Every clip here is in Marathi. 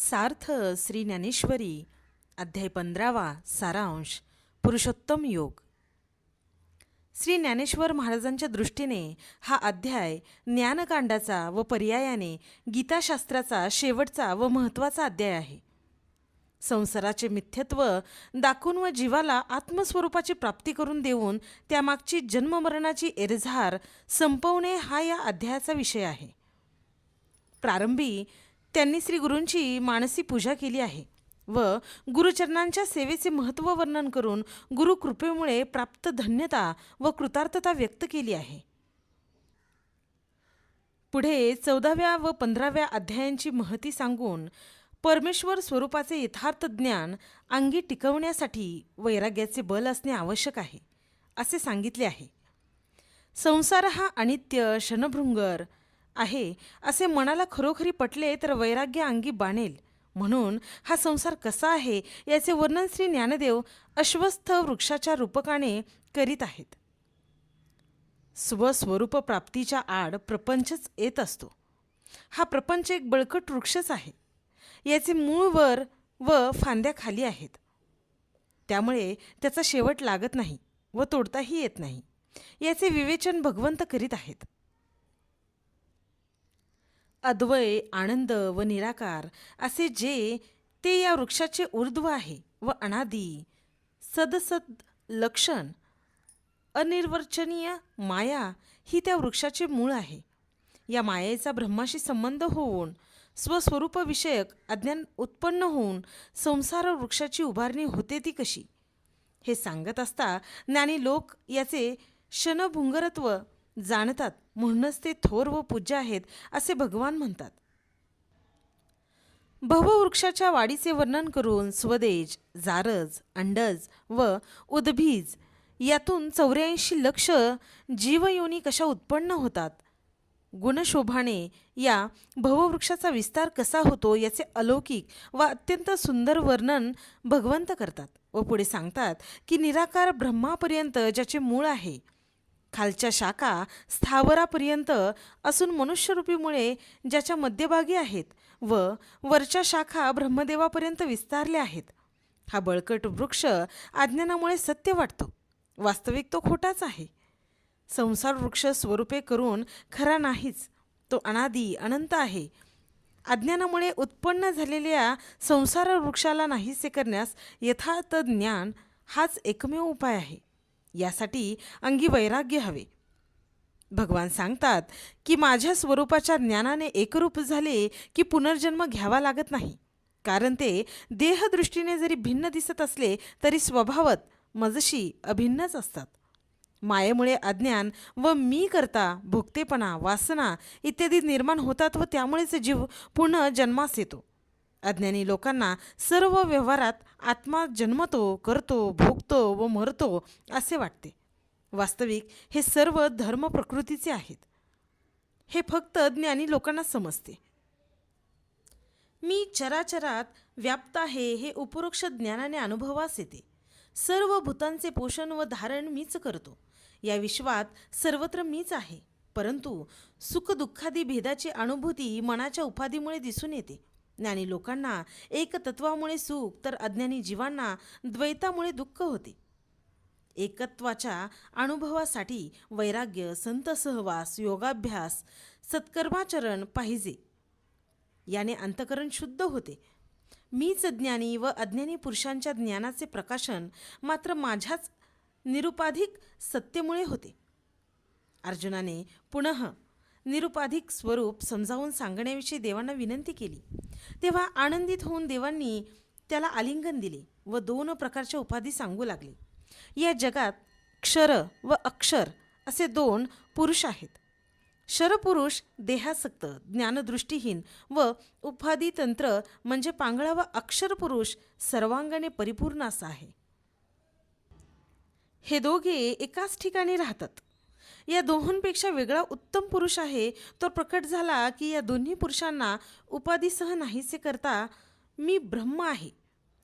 सार्थ श्री ज्ञानेश्वरी अध्याय 15वा सारांश पुरुषोत्तम योग. श्री ज्ञानेश्वर महाराजांच्या दृष्टीने हा अध्याय ज्ञानकांडाचा व पर्यायाने गीताशास्त्राचा शेवटचा व महत्त्वाचा अध्याय आहे. संसाराचे मिथ्यत्व दाखवून व जीवाला आत्मस्वरूपाची प्राप्ती करून देऊन त्यामागची जन्ममरणाची एरझार संपवणे हा या अध्यायाचा विषय आहे. प्रारंभी त्यांनी श्री गुरूंची मानसी पूजा केली आहे व गुरुचरणांच्या सेवेचे महत्त्व वर्णन करून गुरुकृपेमुळे प्राप्त धन्यता व कृतार्थता व्यक्त केली आहे. पुढे 14व्या व 15व्या अध्यायांची महती सांगून परमेश्वर स्वरूपाचे यथार्थ ज्ञान अंगी टिकवण्यासाठी वैराग्याचे बल असणे आवश्यक आहे असे सांगितले आहे. संसार हा अनित्य क्षणभृंगर आहे असे मनाला खरोखरी पटले तर वैराग्य अंगी बाणेल. म्हणून हा संसार कसा आहे याचे वर्णन श्री ज्ञानदेव अश्वस्थ वृक्षाच्या रूपकाने करीत आहेत. स्वस्वरूप प्राप्तीच्या आड प्रपंचच येत असतो. हा प्रपंच एक बळकट वृक्षच आहे. याचे मूळ वर व फांद्या खाली आहेत. त्यामुळे त्याचा शेवट लागत नाही व तोडताही येत नाही. याचे विवेचन भगवंत करीत आहेत. अद्वय, आनंद व निराकार असे जे ते या वृक्षाचे ऊर्ध्व आहे व अनादी सदसद लक्षण अनिर्वचनीय माया ही त्या वृक्षाचे मूळ आहे. या मायेचा ब्रह्माशी संबंध होऊन स्वस्वरूपविषयक अज्ञान उत्पन्न होऊन संसार वृक्षाची उभारणी होते ती कशी हे सांगत असता ज्ञानी लोक याचे क्षणभुंगरत्व जाणतात. म्हणूनच ते थोर व पूज्य आहेत असे भगवान म्हणतात. भववृक्षाच्या वाढीचे वर्णन करून स्वदेज, जारज, अंडज व उद्भिज यातून 84 लक्ष जीवयोनी कशा उत्पन्न होतात, गुणशोभाने या भववृक्षाचा विस्तार कसा होतो याचे अलौकिक व अत्यंत सुंदर वर्णन भगवंत करतात व पुढे सांगतात की निराकार ब्रह्मापर्यंत ज्याचे मूळ आहे, खालच्या शाखा स्थावरापर्यंत असून मनुष्यरूपीमुळे ज्याच्या मध्यभागी आहेत व वरच्या शाखा ब्रह्मदेवापर्यंत विस्तारल्या आहेत. हा बळकट वृक्ष अज्ञानामुळे सत्य वाटतो, वास्तविक तो खोटाच आहे. संसार वृक्ष स्वरूपे करून खरा नाहीच, तो अनादी अनंत आहे. अज्ञानामुळे उत्पन्न झालेल्या संसार वृक्षाला नाहीसे करण्यास यथार्थ ज्ञान हाच एकमेव उपाय आहे. यासाठी अंगी वैराग्य हवे. भगवान सांगतात की माझ्या स्वरूपाच्या ज्ञानाने एकरूप झाले की पुनर्जन्म घ्यावा लागत नाही. कारण ते देहदृष्टीने जरी भिन्न दिसत असले तरी स्वभावत मजशी अभिन्नच असतात. मायेमुळे अज्ञान व मी करता भोगतेपणा, वासना इत्यादी निर्माण होतात व त्यामुळेच जीव पुन्हा जन्मास येतो. अज्ञानी लोकांना सर्व व्यवहारात आत्मा जन्मतो, करतो, भोगतो व मरतो असे वाटते. वास्तविक हे सर्व धर्म प्रकृतीचे आहेत. हे फक्त ज्ञानी लोकांना समजते. मी चराचरात व्याप्त आहे हे उपरोक्त ज्ञानाने अनुभवास येते. सर्व भूतांचे पोषण व धारण मीच करतो. या विश्वात सर्वत्र मीच आहे. परंतु सुखदुःखादी भेदाची अनुभूती मनाच्या उपाधीमुळे दिसून येते. ज्ञानी लोकांना एकतत्वामुळे सुख तर अज्ञानी जीवांना द्वैतामुळे दुःख होते. एकत्वाच्या अनुभवासाठी वैराग्य, संत सहवास, योगाभ्यास, सत्कर्माचरण पाहिजे. याने अंतकरण शुद्ध होते. मीच ज्ञानी व अज्ञानी पुरुषांच्या ज्ञानाचे प्रकाशन मात्र माझ्याच निरुपाधिक सत्तेमुळे होते. अर्जुनाने पुनः निरुपाधिक स्वरूप समजावून सांगण्याविषयी देवांना विनंती केली. तेव्हा आनंदित होऊन देवांनी त्याला आलिंगन दिले व 2 प्रकारच्या उपाधी सांगू लागले. या जगात क्षर व अक्षर असे 2 पुरुष आहेत. क्षरपुरुष देहासक्त, ज्ञानदृष्टीहीन व उपाधितंत्र म्हणजे पांगळा व अक्षरपुरुष सर्वांगाने परिपूर्ण असा आहे. हे दोघे एकाच ठिकाणी राहतात. या दोहोंपेक्षा वेगळा उत्तम पुरुष आहे तो प्रकट झाला की या दोन्ही पुरुषांना उपाधीसह नाहीसे करता मी ब्रह्म आहे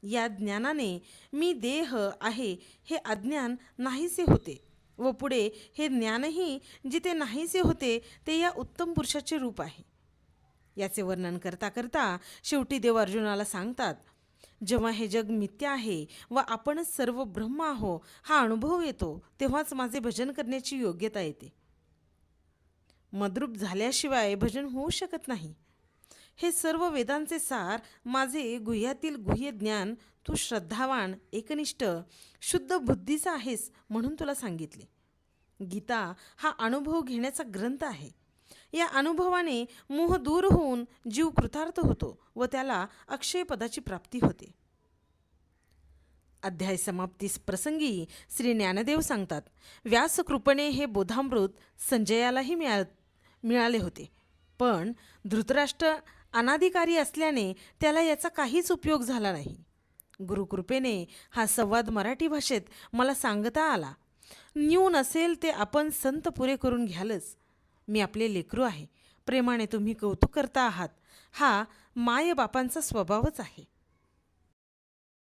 या ज्ञानाने मी देह आहे हे अज्ञान नाहीसे होते व पुढे हे ज्ञानही जिथे नाहीसे होते ते या उत्तम पुरुषाचे रूप आहे. याचे वर्णन करता करता शेवटी देव अर्जुनाला सांगतात, जेव्हा हे जग मिथ्या आहे व आपणच सर्व ब्रह्म आहो हा अनुभव येतो तेव्हाच माझे भजन करण्याची योग्यता येते. मद्रूप झाल्याशिवाय भजन होऊ शकत नाही. हे सर्व वेदांचे सार माझे गुह्यातील गुह्य ज्ञान तू श्रद्धावान, एकनिष्ठ, शुद्ध बुद्धीचा आहेस म्हणून तुला सांगितले. गीता हा अनुभव घेण्याचा ग्रंथ आहे. या अनुभवाने मोह दूर होऊन जीव कृतार्थ होतो व त्याला अक्षय पदाची प्राप्ती होते. अध्याय समाप्तीस प्रसंगी श्री ज्ञानदेव सांगतात, व्यासकृपेने हे बोधामृत संजयालाही मिळाले होते, पण धृतराष्ट्र अनाधिकारी असल्याने त्याला याचा काहीच उपयोग झाला नाही. गुरुकृपेने हा संवाद मराठी भाषेत मला सांगता आला. न्यून असेल ते आपण संत पुरे करून घ्यालच. मी आपले लेकरू आहे, प्रेमाने तुम्ही कौतुक करता आहात. हा मायबापांचा स्वभावच आहे.